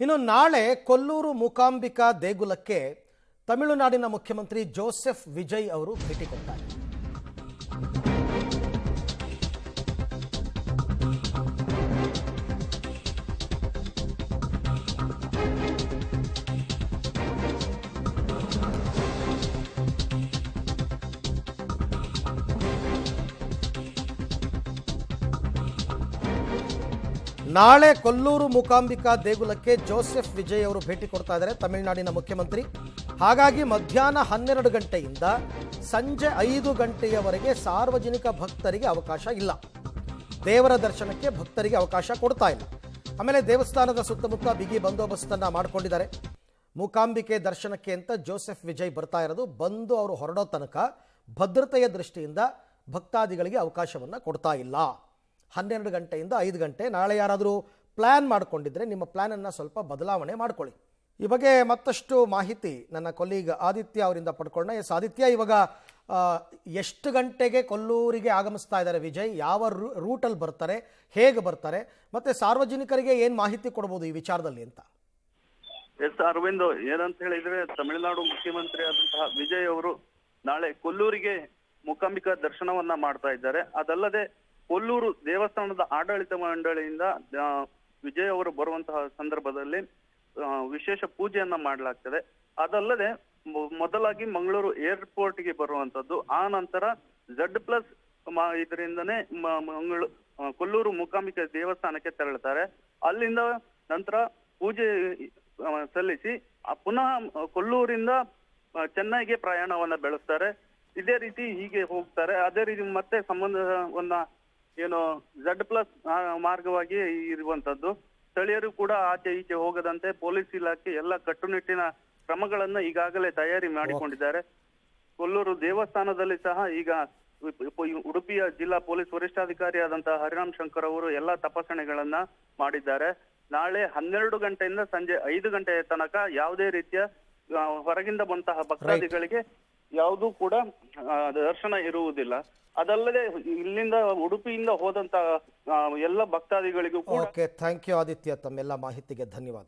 ಇನ್ನು ನಾಳೆ ಕೊಲ್ಲೂರು ಮೂಕಾಂಬಿಕಾ ದೇಗುಲಕ್ಕೆ ತಮಿಳುನಾಡಿನ ಮುಖ್ಯಮಂತ್ರಿ ಜೋಸೆಫ್ ವಿಜಯ್ ಅವರು ಭೇಟಿ ಕೊಡ್ತಾರೆ. ನಾಳೆ ಕೊಲ್ಲೂರು ಮೂಕಾಂಬಿಕಾ ದೇಗುಲಕ್ಕೆ ಜೋಸೆಫ್ ವಿಜಯ್ ಅವರು ಭೇಟಿ ಕೊಡ್ತಾ ಇದ್ದಾರೆ, ತಮಿಳುನಾಡಿನ ಮುಖ್ಯಮಂತ್ರಿ. ಹಾಗಾಗಿ ಮಧ್ಯಾಹ್ನ 12 ಗಂಟೆಯಿಂದ ಸಂಜೆ 5 ಗಂಟೆಯವರೆಗೆ ಸಾರ್ವಜನಿಕ ಭಕ್ತರಿಗೆ ಅವಕಾಶ ಇಲ್ಲ. ದೇವರ ದರ್ಶನಕ್ಕೆ ಭಕ್ತರಿಗೆ ಅವಕಾಶ ಕೊಡ್ತಾ ಇಲ್ಲ. ಆಮೇಲೆ ದೇವಸ್ಥಾನದ ಸುತ್ತಮುತ್ತ ಬಿಗಿ ಬಂದೋಬಸ್ತನ್ನು ಮಾಡಿಕೊಂಡಿದ್ದಾರೆ. ಮೂಕಾಂಬಿಕೆ ದರ್ಶನಕ್ಕೆ ಅಂತ ಜೋಸೆಫ್ ವಿಜಯ್ ಬರ್ತಾ ಇರೋದು. ಬಂದು ಅವರು ಹೊರಡೋ ತನಕ ಭದ್ರತೆಯ ದೃಷ್ಟಿಯಿಂದ ಭಕ್ತಾದಿಗಳಿಗೆ ಅವಕಾಶವನ್ನು ಕೊಡ್ತಾ ಇಲ್ಲ. 12 ಗಂಟೆಯಿಂದ 5 ಗಂಟೆ. ನಾಳೆ ಯಾರಾದರೂ ಪ್ಲ್ಯಾನ್ ಮಾಡಿಕೊಂಡಿದ್ರೆ ನಿಮ್ಮ ಪ್ಲ್ಯಾನನ್ನು ಸ್ವಲ್ಪ ಬದಲಾವಣೆ ಮಾಡ್ಕೊಳ್ಳಿ. ಈ ಬಗ್ಗೆ ಮತ್ತಷ್ಟು ಮಾಹಿತಿ ನನ್ನ ಕೊಲೀಗ್ ಆದಿತ್ಯ ಅವರಿಂದ ಪಡ್ಕೊಂಡ. ಆದಿತ್ಯ, ಇವಾಗ ಎಷ್ಟು ಗಂಟೆಗೆ ಕೊಲ್ಲೂರಿಗೆ ಆಗಮಿಸ್ತಾ ಇದ್ದಾರೆ ವಿಜಯ್? ಯಾವ ರೂಟಲ್ಲಿ ಬರ್ತಾರೆ, ಹೇಗೆ ಬರ್ತಾರೆ, ಮತ್ತು ಸಾರ್ವಜನಿಕರಿಗೆ ಏನು ಮಾಹಿತಿ ಕೊಡ್ಬೋದು ಈ ವಿಚಾರದಲ್ಲಿ ಅಂತ? ಎಸ್ ಅರವಿಂದ್, ಏನಂತ ಹೇಳಿದ್ರೆ ತಮಿಳುನಾಡು ಮುಖ್ಯಮಂತ್ರಿ ಆದಂತಹ ವಿಜಯ್ ಅವರು ನಾಳೆ ಕೊಲ್ಲೂರಿಗೆ ಮೂಕಾಂಬಿಕಾ ದರ್ಶನವನ್ನ ಮಾಡ್ತಾ ಇದ್ದಾರೆ. ಅದಲ್ಲದೆ ಕೊಲ್ಲೂರು ದೇವಸ್ಥಾನದ ಆಡಳಿತ ಮಂಡಳಿಯಿಂದ ವಿಜಯ್ ಅವರು ಬರುವಂತಹ ಸಂದರ್ಭದಲ್ಲಿ ವಿಶೇಷ ಪೂಜೆಯನ್ನ ಮಾಡಲಾಗ್ತದೆ. ಅದಲ್ಲದೆ ಮೊದಲಾಗಿ ಮಂಗಳೂರು ಏರ್ಪೋರ್ಟ್ಗೆ ಬರುವಂತದ್ದು, ಆ ನಂತರ Z+ ಇದರಿಂದನೇ ಕೊಲ್ಲೂರು ಮೂಕಾಂಬಿಕೆ ದೇವಸ್ಥಾನಕ್ಕೆ ತೆರಳುತ್ತಾರೆ. ಅಲ್ಲಿಂದ ನಂತರ ಪೂಜೆ ಸಲ್ಲಿಸಿ ಪುನಃ ಕೊಲ್ಲೂರಿಂದ ಚೆನ್ನೈಗೆ ಪ್ರಯಾಣವನ್ನ ಬೆಳೆಸ್ತಾರೆ. ಇದೇ ರೀತಿ ಹೀಗೆ ಹೋಗ್ತಾರೆ. ಅದೇ ರೀತಿ ಮತ್ತೆ ಸಂಬಂಧವನ್ನ ಏನು Z+ ಮಾರ್ಗವಾಗಿ ಇರುವಂತದ್ದು. ಸ್ಥಳೀಯರು ಕೂಡ ಆಚೆ ಈಚೆ ಹೋಗದಂತೆ ಪೊಲೀಸ್ ಇಲಾಖೆ ಎಲ್ಲ ಕಟ್ಟುನಿಟ್ಟಿನ ಕ್ರಮಗಳನ್ನ ಈಗಾಗಲೇ ತಯಾರಿ ಮಾಡಿಕೊಂಡಿದ್ದಾರೆ. ಕೊಲ್ಲೂರು ದೇವಸ್ಥಾನದಲ್ಲಿ ಸಹ ಈಗ ಉಡುಪಿಯ ಜಿಲ್ಲಾ ಪೊಲೀಸ್ ವರಿಷ್ಠಾಧಿಕಾರಿಯಾದಂತಹ ಹರಿರಾಮ್ ಶಂಕರ್ ಅವರು ಎಲ್ಲ ತಪಾಸಣೆಗಳನ್ನ ಮಾಡಿದ್ದಾರೆ. ನಾಳೆ 12 ಗಂಟೆಯಿಂದ ಸಂಜೆ 5 ಗಂಟೆಯ ತನಕ ಯಾವುದೇ ರೀತಿಯ ಹೊರಗಿಂದ ಬಂತಹ ಭಕ್ತಾದಿಗಳಿಗೆ ಯಾವುದೂ ಕೂಡ ದರ್ಶನ ಇರುವುದಿಲ್ಲ. ಅದಲ್ಲದೆ ಇಲ್ಲಿಂದ ಉಡುಪಿಯಿಂದ ಹೋದಂತ ಎಲ್ಲ ಭಕ್ತಾದಿಗಳಿಗೂ ಕೂಡ ಓಕೆ, ಥ್ಯಾಂಕ್ ಯು ಆದಿತ್ಯ, ತಮ್ಮೆಲ್ಲ ಮಾಹಿತಿಗೆ ಧನ್ಯವಾದ.